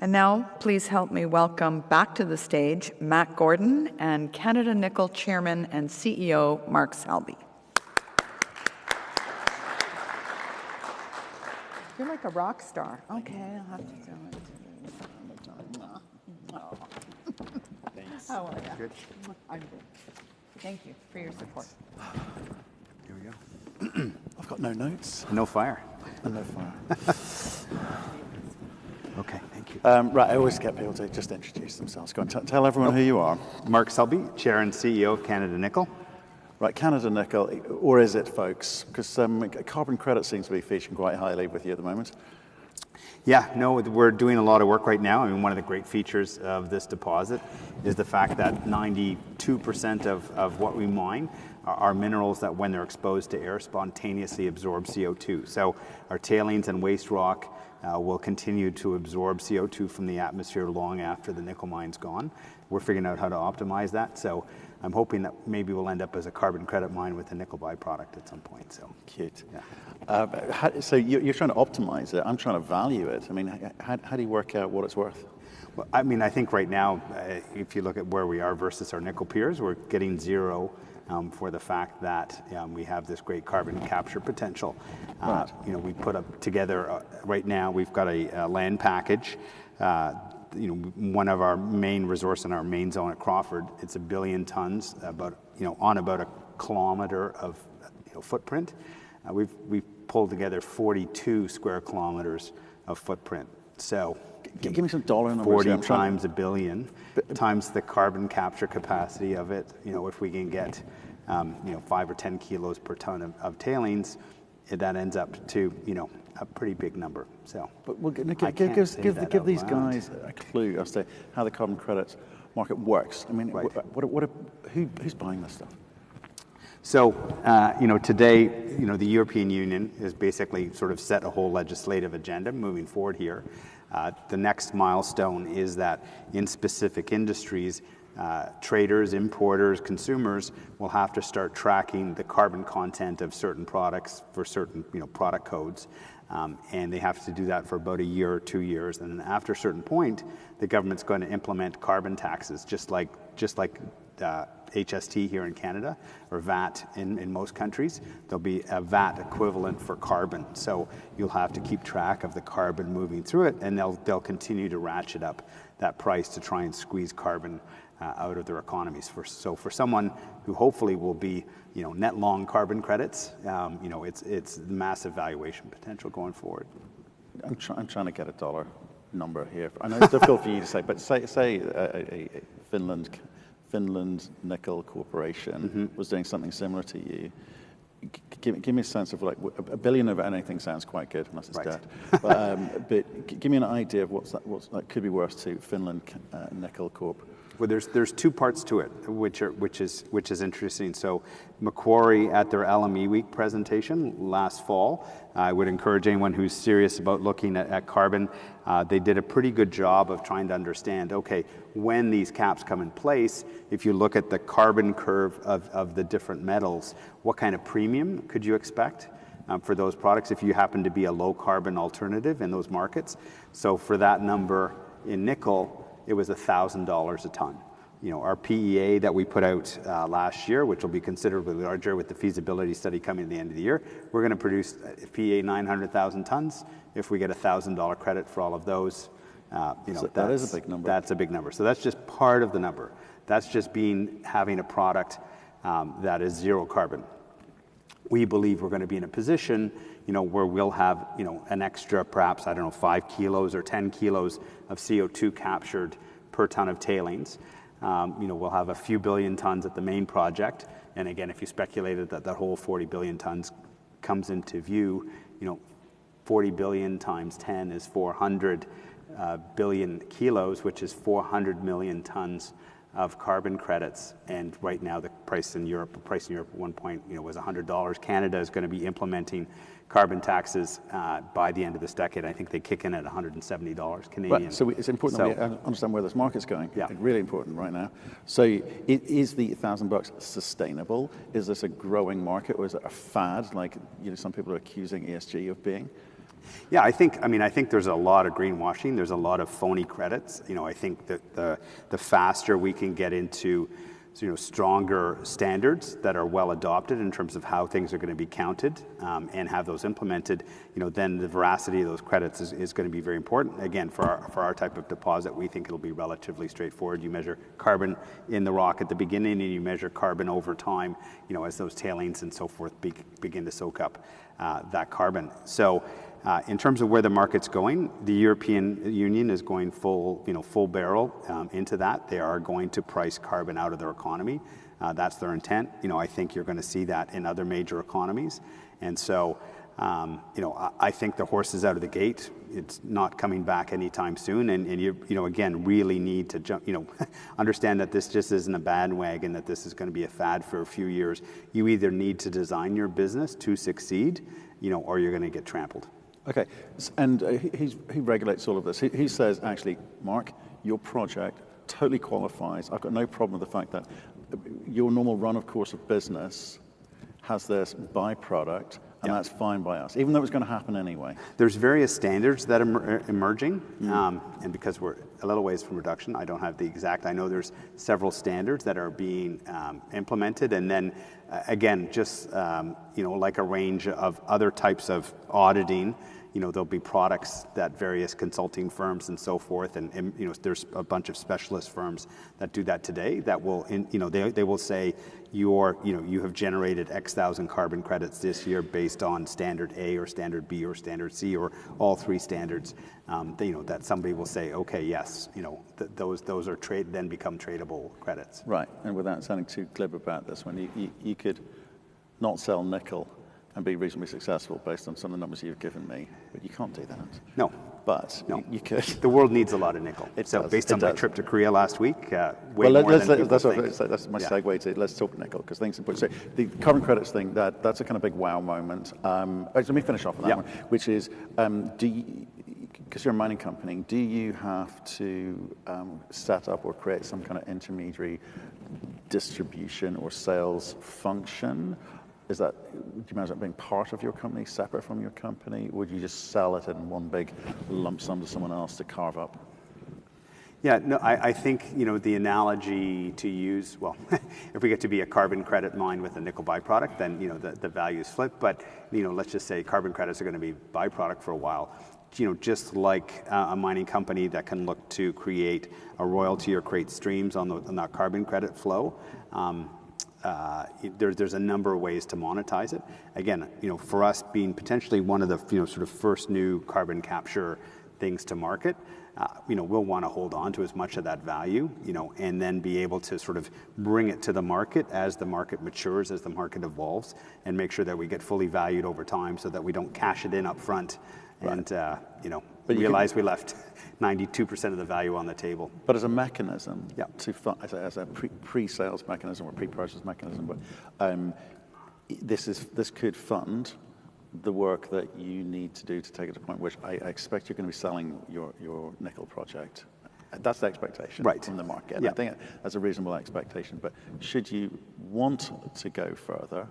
And now, please help me welcome back to the stage Matt Gordon and Canada Nickel Chairman and CEO Mark Selby. You're like a rock star. Okay, I'll have to tell it. Oh. Thanks. How are you? Good. I'm good. Thank you for your support. Here we go. I've got no notes. No fire. And no fire. Okay, thank you. Right, I always get people to just introduce themselves. Go on, tell everyone who you are. Mark Selby, Chair and CEO of Canada Nickel. Right, Canada Nickel, or is it, folks? Because carbon credit seems to be featuring quite highly with you at the moment. Yeah, no, we're doing a lot of work right now. I mean, one of the great features of this deposit is the fact that 92% of what we mine are minerals that, when they're exposed to air, spontaneously absorb CO2. So our tailings and waste rock will continue to absorb CO2 from the atmosphere long after the nickel mine's gone. We're figuring out how to optimize that. So I'm hoping that maybe we'll end up as a carbon credit mine with a nickel byproduct at some point. So cute. Yeah. So you're trying to optimize it. I'm trying to value it. I mean, how do you work out what it's worth? Well, I mean, I think right now, if you look at where we are versus our nickel peers, we're getting zero for the fact that we have this great carbon capture potential. Right. You know, we put up together right now. We've got a land package. You know, one of our main resource in our main zone at Crawford, it's 1 billion tons, on about a kilometer of footprint. We've pulled together 42 square kilometers of footprint. So give me some dollar numbers. 40 times 1 billion times the carbon capture capacity of it. You know, if we can get 5 or 10 kilos per ton of tailings, that ends up to a pretty big number. So, but give these guys a clue as to how the carbon credits market works. I mean, right. Who's buying this stuff? So, today, the European Union has basically sort of set a whole legislative agenda moving forward here. The next milestone is that in specific industries, traders, importers, consumers will have to start tracking the carbon content of certain products for certain, product codes. And they have to do that for about a year or 2 years. And then after a certain point, the government's going to implement carbon taxes, just like HST here in Canada, or VAT in most countries. There'll be a VAT equivalent for carbon. So you'll have to keep track of the carbon moving through it, and they'll continue to ratchet up that price to try and squeeze carbon out of their economies. So for someone who hopefully will be net long carbon credits, it's massive valuation potential going forward. I'm trying to get a dollar number here. I know it's difficult for you to say, but say a Finland Nickel Corporation was doing something similar to you. Give me a sense of like $1 billion of anything sounds quite good unless it's dead. But give me an idea of what that could be worth to Finland Nickel Corp. Well, there's two parts to it, which is interesting. So Macquarie at their LME Week presentation last fall, I would encourage anyone who's serious about looking at carbon. They did a pretty good job of trying to understand, okay, when these caps come in place, if you look at the carbon curve of the different metals, what kind of premium could you expect for those products if you happen to be a low carbon alternative in those markets? So for that number in nickel, it was $1,000 a ton. Our PEA that we put out last year, which will be considerably larger with the feasibility study coming at the end of the year, we're going to produce PEA 900,000 tons. If we get $1,000 credit for all of those, so that is a big number. That's a big number. So that's just part of the number. That's just having a product that is zero carbon. We believe we're going to be in a position where we'll have, an extra, perhaps, 5 kilos or 10 kilos of CO2 captured per ton of tailings. We'll have a few billion tons at the main project. And again, if you speculated that whole 40 billion tons comes into view, 40 billion times 10 is 400 billion kilos, which is 400 million tons of carbon credits. And right now the price in Europe at one point was $100. Canada is going to be implementing carbon taxes by the end of this decade. I think they kick in at $170 Canadian. Right. So it's important that we understand where this market's going. Yeah. It's really important right now. So is the $1,000 sustainable? Is this a growing market, or is it a fad like some people are accusing ESG of being? Yeah, I think there's a lot of greenwashing. There's a lot of phony credits. I think that the faster we can get into stronger standards that are well adopted in terms of how things are going to be counted and have those implemented, then the veracity of those credits is going to be very important. Again, for our type of deposit, we think it'll be relatively straightforward. You measure carbon in the rock at the beginning, and you measure carbon over time, as those tailings and so forth begin to soak up that carbon. So in terms of where the market's going, the European Union is going full barrel into that. They are going to price carbon out of their economy. That's their intent. I think you're going to see that in other major economies. And so, I think the horse is out of the gate. It's not coming back anytime soon. And you again, really need to jump, understand that this just isn't a bandwagon, that this is going to be a fad for a few years. You either need to design your business to succeed, or you're going to get trampled. Okay, and he regulates all of this. He says, actually, Mark, your project totally qualifies. I've got no problem with the fact that your normal run of course of business has this byproduct, and that's fine by us, even though it's going to happen anyway. There's various standards that are emerging, and because we're a little ways from reduction, I don't have the exact. I know there's several standards that are being implemented, and then again, just like a range of other types of auditing. There'll be products that various consulting firms and so forth, and there's a bunch of specialist firms that do that today that will, they will say you have generated X thousand carbon credits this year based on standard A or standard B or standard C or all three standards. That somebody will say, okay, yes, those are then become tradable credits. Right, and without sounding too glib about this one, you could not sell nickel and be reasonably successful based on some of the numbers you've given me, but you can't do that. No. But you could. The world needs a lot of nickel. Based on my trip to Korea last week, way more than people think. That's my segue to, let's talk nickel, because things are important. So the carbon credits thing, that's a kind of big wow moment. Let me finish off on that one, which is, because you're a mining company, do you have to set up or create some kind of intermediary distribution or sales function? Do you imagine it being part of your company, separate from your company? Or would you just sell it in one big lump sum to someone else to carve up? Yeah, no, I think, the analogy to use, if we get to be a carbon credit mine with a nickel byproduct, then, the values flip. But, let's just say carbon credits are going to be byproduct for a while. Just like a mining company that can look to create a royalty or create streams on that carbon credit flow, there's a number of ways to monetize it. Again, for us being potentially one of the sort of first new carbon capture things to market, we'll want to hold on to as much of that value, and then be able to sort of bring it to the market as the market matures, as the market evolves, and make sure that we get fully valued over time, so that we don't cash it in up front, and realize we left 92% of the value on the table. But as a mechanism, as a pre-sales mechanism or pre-purchase mechanism, but this could fund the work that you need to do to take it to a point which I expect you're going to be selling your nickel project. That's the expectation from the market. And I think that's a reasonable expectation. But should you want to go further?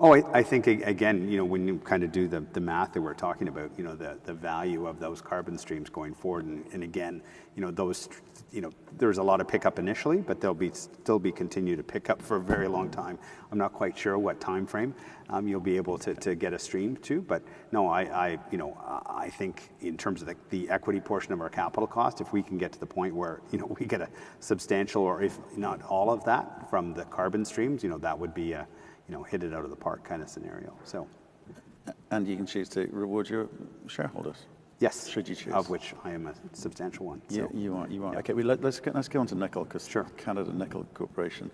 Oh, I think, again, when you kind of do the math that we're talking about, the value of those carbon streams going forward, and again, those, there's a lot of pickup initially, but they'll still be continue to pick up for a very long time. I'm not quite sure what time frame you'll be able to get a stream to, but no, I think in terms of the equity portion of our capital cost, if we can get to the point where, we get a substantial, or if not all of that from the carbon streams, that would be a hit it out of the park kind of scenario. So, and you can choose to reward your shareholders. Yes, should you choose? Of which I am a substantial one. So. You are. Yeah. Okay, let's go on to nickel, because Canada Nickel Corporation.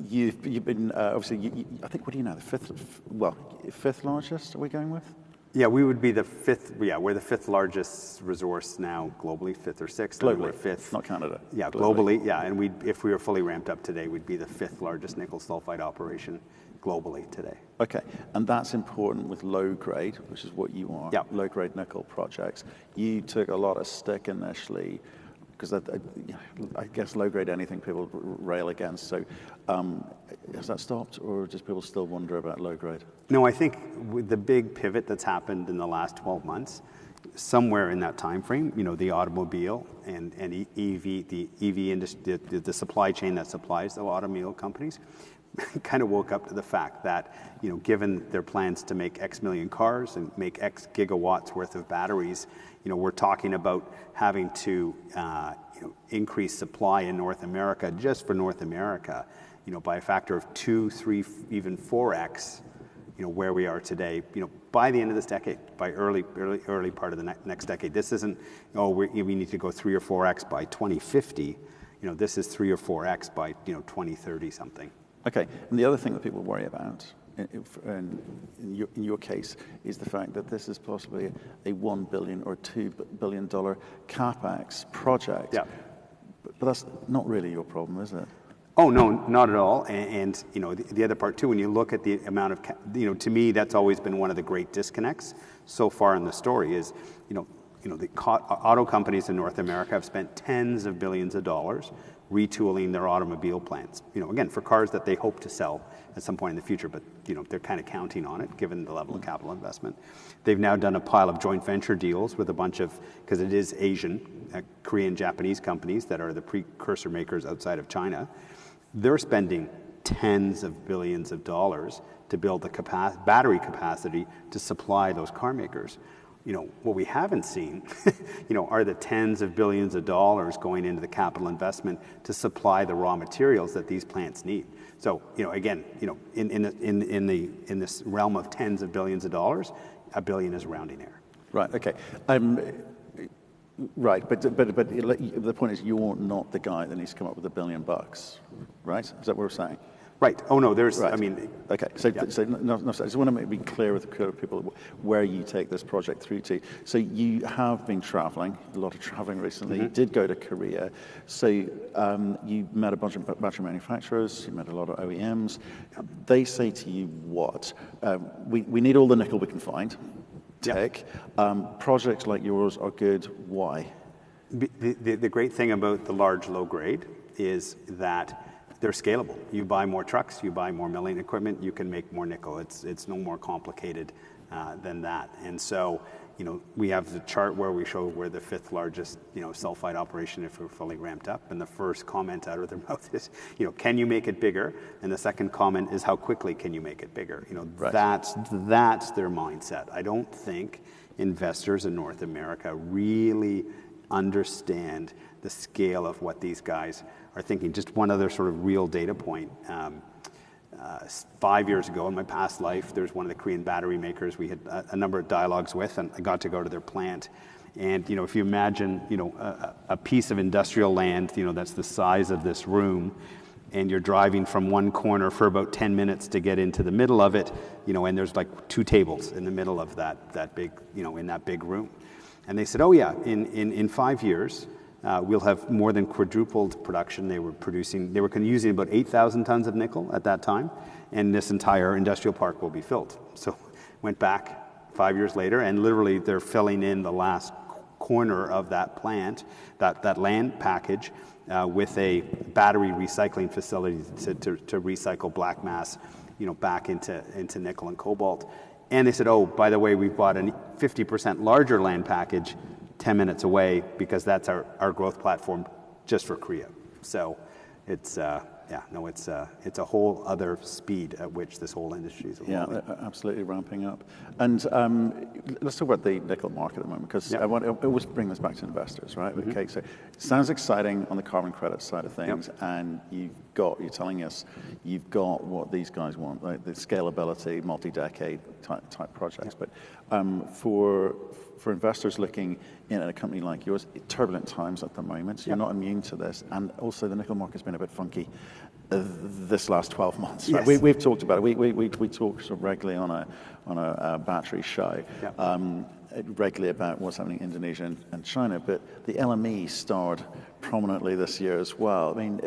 You've been obviously. I think, what do you know? The fifth largest. Are we going with? Yeah, we would be the fifth. Yeah, we're the fifth largest resource now globally, fifth or sixth. Globally, we're fifth. Not Canada. Yeah, globally. Yeah, and if we were fully ramped up today, we'd be the fifth largest nickel sulfide operation globally today. Okay, and that's important with low grade, which is what you are. Yeah. Low grade nickel projects. You took a lot of stick initially, Because I guess low-grade anything people rail against. So has that stopped, or does people still wonder about low-grade? No, I think with the big pivot that's happened in the last 12 months, somewhere in that time frame, the automobile and EV, the EV industry, the supply chain that supplies the automobile companies, kind of woke up to the fact that, given their plans to make X million cars and make X gigawatts worth of batteries, we're talking about having to, increase supply in North America, just for North America, by a factor of 2, 3, even 4x, where we are today, by the end of this decade, by early part of the next decade. This isn't, we need to go 3 or 4x by 2050. This is 3 or 4x by, 2030 something. Okay, and the other thing that people worry about, in your case, is the fact that this is possibly a $1 billion or $2 billion capex project. Yeah. But that's not really your problem, is it? Oh, no, not at all. And the other part too, when you look at the amount of, to me, that's always been one of the great disconnects so far in the story is, the auto companies in North America have spent tens of billions of dollars retooling their automobile plants, again, for cars that they hope to sell at some point in the future, but, they're kind of counting on it given the level of capital investment. They've now done a pile of joint venture deals with a bunch of, because it is Asian, Korean, Japanese companies that are the precursor makers outside of China. They're spending tens of billions of dollars to build the battery capacity to supply those car makers. What we haven't seen, are the tens of billions of dollars going into the capital investment to supply the raw materials that these plants need. So, again, in this realm of tens of billions of dollars, $1 billion is rounding error. Right. Okay. Right, but the point is, you're not the guy that needs to come up with $1 billion, right? Is that what we're saying? Right. Oh no, there's. Right. I mean. Okay. So, yeah. I just want to be clear with the people where you take this project through to. So you have been traveling, a lot of traveling recently. Mm-hmm. You did go to Korea. So you met a bunch of battery manufacturers. You met a lot of OEMs. They say to you, what? We need all the nickel we can find. Tick. Projects like yours are good. Why? The great thing about the large low grade is that they're scalable. You buy more trucks, you buy more milling equipment, you can make more nickel. It's no more complicated than that. And so, we have the chart where we show we're the 5th largest, sulfide operation if we're fully ramped up. And the first comment out of their mouth is, can you make it bigger? And the second comment is, how quickly can you make it bigger? Right. That's their mindset. I don't think investors in North America really understand the scale of what these guys are thinking. Just one other sort of real data point. 5 years ago in my past life, there's one of the Korean battery makers we had a number of dialogues with, and I got to go to their plant. And, if you imagine, a piece of industrial land, that's the size of this room, and you're driving from one corner for about 10 minutes to get into the middle of it, and there's like 2 tables in the middle of that big, in that big room. And they said, oh yeah, in 5 years, we'll have more than quadrupled production. They were using about 8,000 tons of nickel at that time, and this entire industrial park will be filled. So went back 5 years later, and literally they're filling in the last corner of that plant, that land package, with a battery recycling facility to recycle black mass, back into nickel and cobalt. And they said, oh, by the way, we've bought a 50% larger land package 10 minutes away, because that's our growth platform just for Korea. So it's it's a whole other speed at which this whole industry is evolving. Yeah, absolutely ramping up. And let's talk about the nickel market at the moment, because I always bring this back to investors, right? Mm-hmm. Okay, so it sounds exciting on the carbon credit side of things, and you're telling us you've got what these guys want, right? The scalability, multi-decade type projects. But for investors looking in at a company like yours, turbulent times at the moment, so you're not immune to this. And also the nickel market's been a bit funky this last 12 months. Right? Yes. We've talked about it. We talk sort of regularly on a battery show, regularly about what's happening in Indonesia and China, but the LME starred prominently this year as well. I mean,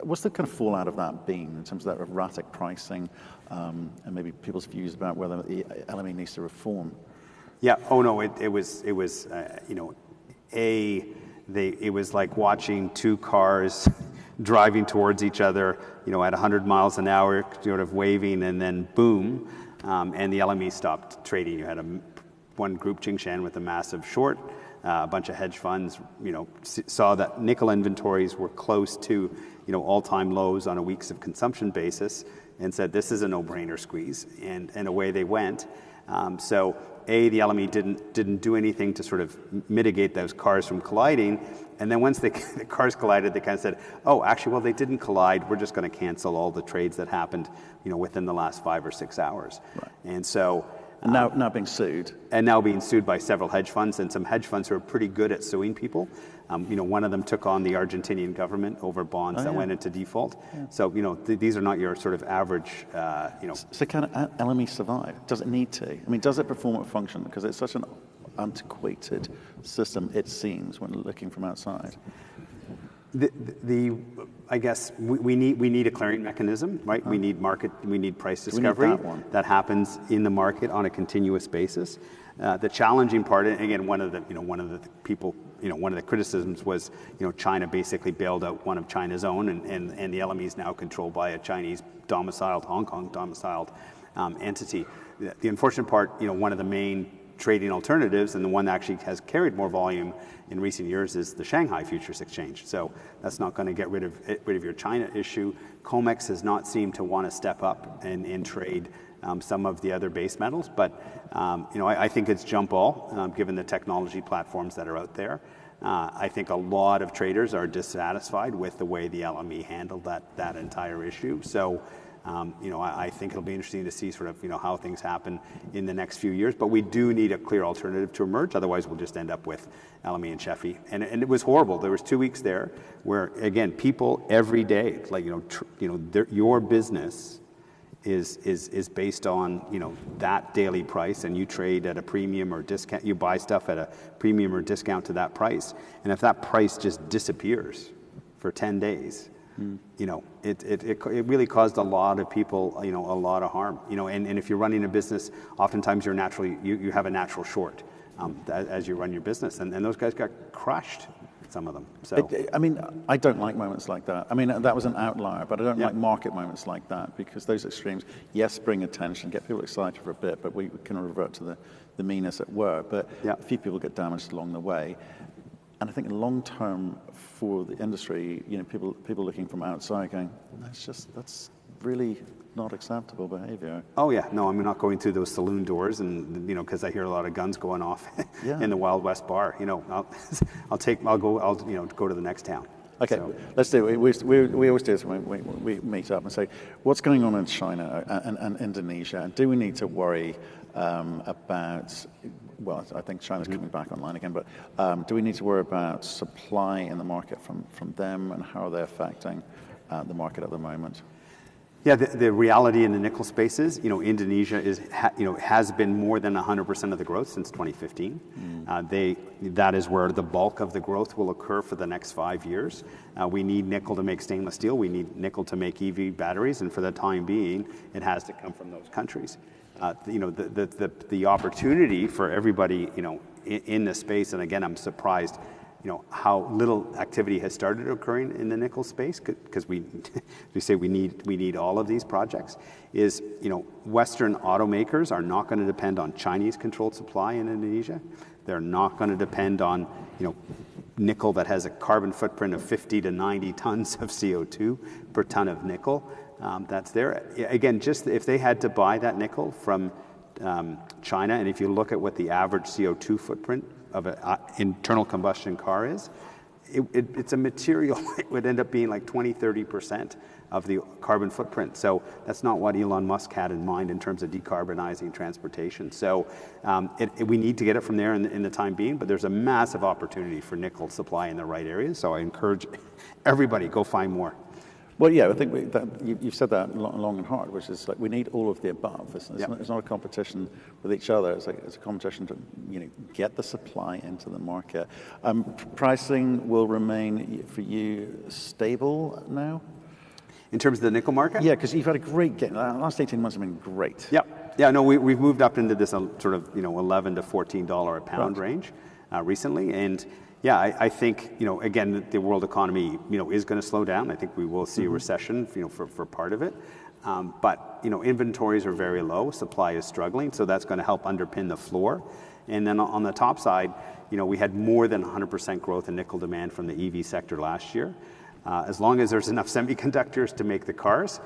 what's the kind of fallout of that been in terms of that erratic pricing, and maybe people's views about whether the LME needs to reform? Yeah. Oh no. It was it was like watching two cars driving towards each other, at 100 miles an hour, sort of waving, and then boom, and the LME stopped trading. You had one group, Tsingshan, with a massive short. A bunch of hedge funds, saw that nickel inventories were close to, all-time lows on a weeks of consumption basis, and said this is a no-brainer squeeze, and away they went. So the LME didn't do anything to sort of mitigate those cars from colliding, and then once the cars collided, they kind of said, oh, actually, well, they didn't collide. We're just going to cancel all the trades that happened, within the last 5 or 6 hours. Right. And so. Now being sued. And now being sued by several hedge funds, and some hedge funds who are pretty good at suing people. One of them took on the Argentinian government over bonds that went into default. Yeah. So, these are not your sort of average, So can LME survive? Does it need to? I mean, does it perform a function? Because it's such an antiquated system, it seems, when looking from outside. I guess we need a clearing mechanism, right? We need price discovery that happens in the market on a continuous basis. The challenging part, and again, one of the criticisms was, China basically bailed out one of China's own, and the LME is now controlled by a Chinese domiciled, Hong Kong domiciled entity. The unfortunate part, one of the main trading alternatives, and the one that actually has carried more volume in recent years, is the Shanghai Futures Exchange. So that's not going to get rid of your China issue. COMEX has not seemed to want to step up and trade some of the other base metals, but I think it's jump ball given the technology platforms that are out there. I think a lot of traders are dissatisfied with the way the LME handled that entire issue. So. I think it'll be interesting to see sort of, how things happen in the next few years. But we do need a clear alternative to emerge. Otherwise, we'll just end up with LME and Sheffy. And it was horrible. There was 2 weeks there where, again, people every day, like, your business is based on, that daily price, and you trade at a premium or discount. You buy stuff at a premium or discount to that price. And if that price just disappears for 10 days, it really caused a lot of people, a lot of harm, and if you're running a business, oftentimes you have a natural short as you run your business, and those guys got crushed, some of them. So I don't like moments like that. I mean, that was an outlier, but I don't like market moments like that, because those extremes, yes, bring attention, get people excited for a bit, but we can revert to the mean, as it were. But a few people get damaged along the way. And I think long term for the industry, people looking from outside going, that's really not acceptable behavior. Oh yeah, no, I'm not going through those saloon doors, and because I hear a lot of guns going off in the Wild West bar. I'll go to the next town. Okay, so. Let's do it. We always do this when we meet up and say, what's going on in China and Indonesia, and do we need to worry about? Well, I think China's coming back online again, but do we need to worry about supply in the market from them, and how are they affecting the market at the moment? Yeah, the reality in the nickel space is, Indonesia has been more than 100% of the growth since 2015. That is where the bulk of the growth will occur for the next 5 years. We need nickel to make stainless steel. We need nickel to make EV batteries, and for the time being, it has to come from those countries. The opportunity for everybody, in this space, and again, I'm surprised, how little activity has started occurring in the nickel space, because we say we need all of these projects, is, Western automakers are not going to depend on Chinese controlled supply in Indonesia. They're not going to depend on, nickel that has a carbon footprint of 50 to 90 tons of CO2 per ton of nickel. That's there. Again, just if they had to buy that nickel from China, and if you look at what the average CO2 footprint of an internal combustion car is, it's a material, it would end up being like 20-30% of the carbon footprint. So that's not what Elon Musk had in mind in terms of decarbonizing transportation. So we need to get it from there in the time being, but there's a massive opportunity for nickel supply in the right areas. So I encourage everybody, go find more. Well, yeah, I think you've said that long and hard, which is like we need all of the above. It's not a competition with each other. It's a competition to get the supply into the market. Pricing will remain for you stable now? In terms of the nickel market? Yeah, because you've had a great game. The last 18 months have been great. Yeah, no, we've moved up into this sort of $11 to $14 a pound range recently, and Yeah, I think, again, the world economy, is going to slow down. I think we will see a recession, for part of it. But inventories are very low, supply is struggling, so that's going to help underpin the floor. And then on the top side, we had more than 100% growth in nickel demand from the EV sector last year. As long as there's enough semiconductors to make the cars,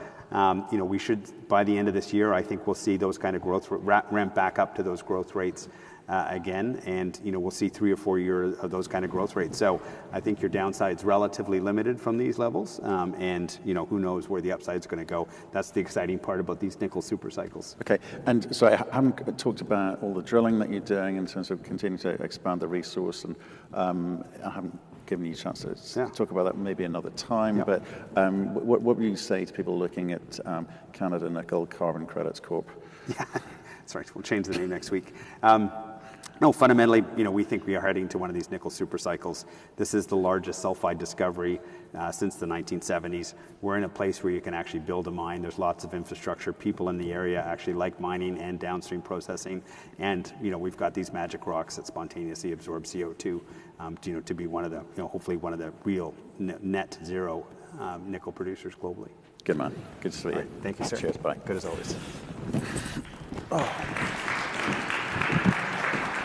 we should, by the end of this year, I think we'll see those kind of growth ramp back up to those growth rates again, and we'll see 3 or 4 years of those kind of growth rates. So I think your downside's relatively limited from these levels, and who knows where the upside's going to go. That's the exciting part about these nickel super cycles. Okay, and so I haven't talked about all the drilling that you're doing in terms of continuing to expand the resource, and I haven't given you a chance to talk about that maybe another time. But what would you say to people looking at Canada Nickel Carbon Credits Corp? Yeah, that's right. We'll change the name next week. No, fundamentally, we think we are heading to one of these nickel super cycles. This is the largest sulfide discovery since the 1970s. We're in a place where you can actually build a mine. There's lots of infrastructure. People in the area actually like mining and downstream processing. And, we've got these magic rocks that spontaneously absorb CO2, to be one of the, hopefully one of the real net zero nickel producers globally. Good man. Good to see you. Right. Thank you, sir. Cheers. Bye. Good as always. Oh.